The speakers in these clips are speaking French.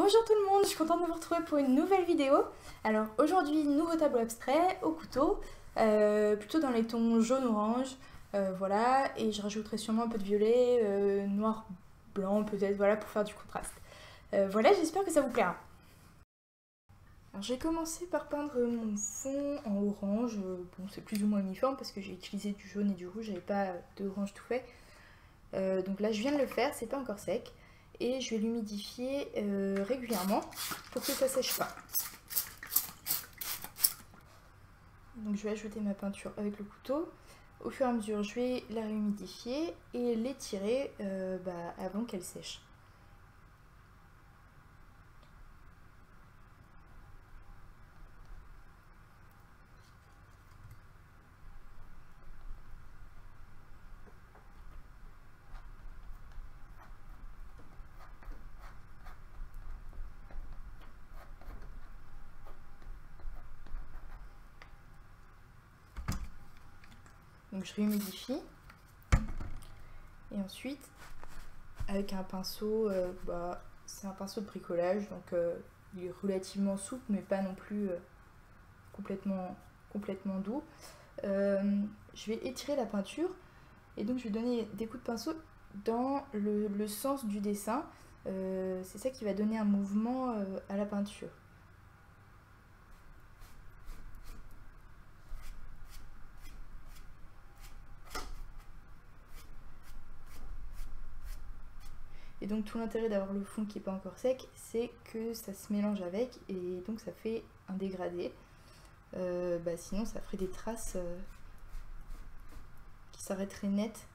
Bonjour tout le monde, je suis contente de vous retrouver pour une nouvelle vidéo. Alors aujourd'hui, nouveau tableau abstrait au couteau, plutôt dans les tons jaune-orange, voilà, et je rajouterai sûrement un peu de violet, noir-blanc peut-être, voilà, pour faire du contraste. Voilà, j'espère que ça vous plaira. Alors j'ai commencé par peindre mon fond en orange, bon c'est plus ou moins uniforme parce que j'ai utilisé du jaune et du rouge, j'avais pas d'orange tout fait. Donc là je viens de le faire, c'est pas encore sec. Et je vais l'humidifier régulièrement pour que ça sèche pas. Donc je vais ajouter ma peinture avec le couteau. Au fur et à mesure, je vais la réhumidifier et l'étirer avant qu'elle sèche. Donc je réhumidifie. Et ensuite, avec un pinceau, c'est un pinceau de bricolage, donc il est relativement souple, mais pas non plus complètement doux. Je vais étirer la peinture et donc je vais donner des coups de pinceau dans le sens du dessin. C'est ça qui va donner un mouvement à la peinture. Et donc tout l'intérêt d'avoir le fond qui n'est pas encore sec, c'est que ça se mélange avec et donc ça fait un dégradé. Sinon ça ferait des traces qui s'arrêteraient net.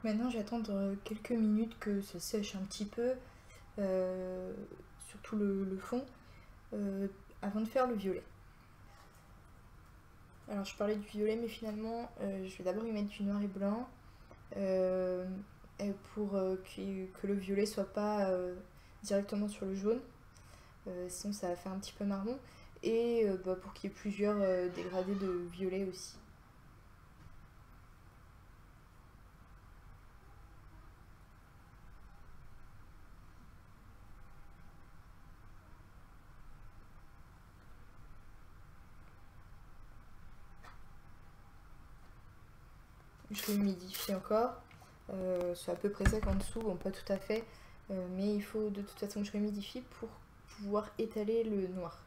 Maintenant, j'attends quelques minutes que ça sèche un petit peu, surtout le fond, euh, avant de faire le violet. Alors, je parlais du violet, mais finalement, je vais d'abord y mettre du noir et blanc euh, pour que le violet soit pas directement sur le jaune. Sinon, ça va faire un petit peu marron. Et pour qu'il y ait plusieurs dégradés de violet aussi. Je l'humidifie encore. C'est à peu près sec en dessous, bon pas tout à fait, mais il faut de toute façon que je humidifie pour pouvoir étaler le noir.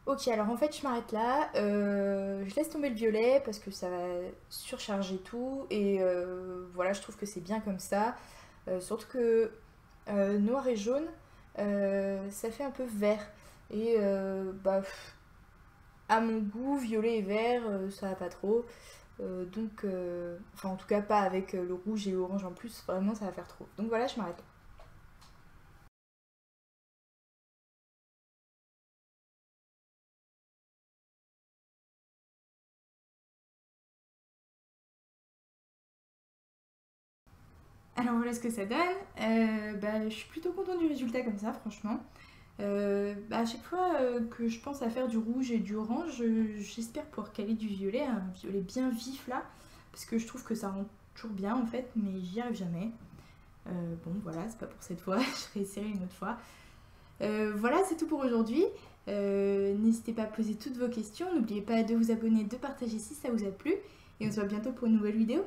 Ok, alors en fait je m'arrête là, je laisse tomber le violet parce que ça va surcharger tout et voilà, je trouve que c'est bien comme ça. Surtout que noir et jaune, ça fait un peu vert et à mon goût, violet et vert, ça va pas trop. Enfin en tout cas pas avec le rouge et l'orange en plus, vraiment ça va faire trop. Donc voilà, je m'arrête là. Alors voilà ce que ça donne. Je suis plutôt contente du résultat comme ça, franchement. À chaque fois que je pense à faire du rouge et du orange, j'espère pouvoir caler du violet, un violet bien vif là, parce que je trouve que ça rend toujours bien en fait, mais j'y arrive jamais. Bon voilà, c'est pas pour cette fois, je réessayerai une autre fois. Voilà, c'est tout pour aujourd'hui. N'hésitez pas à poser toutes vos questions, n'oubliez pas de vous abonner, de partager si ça vous a plu, et on se voit bientôt pour une nouvelle vidéo.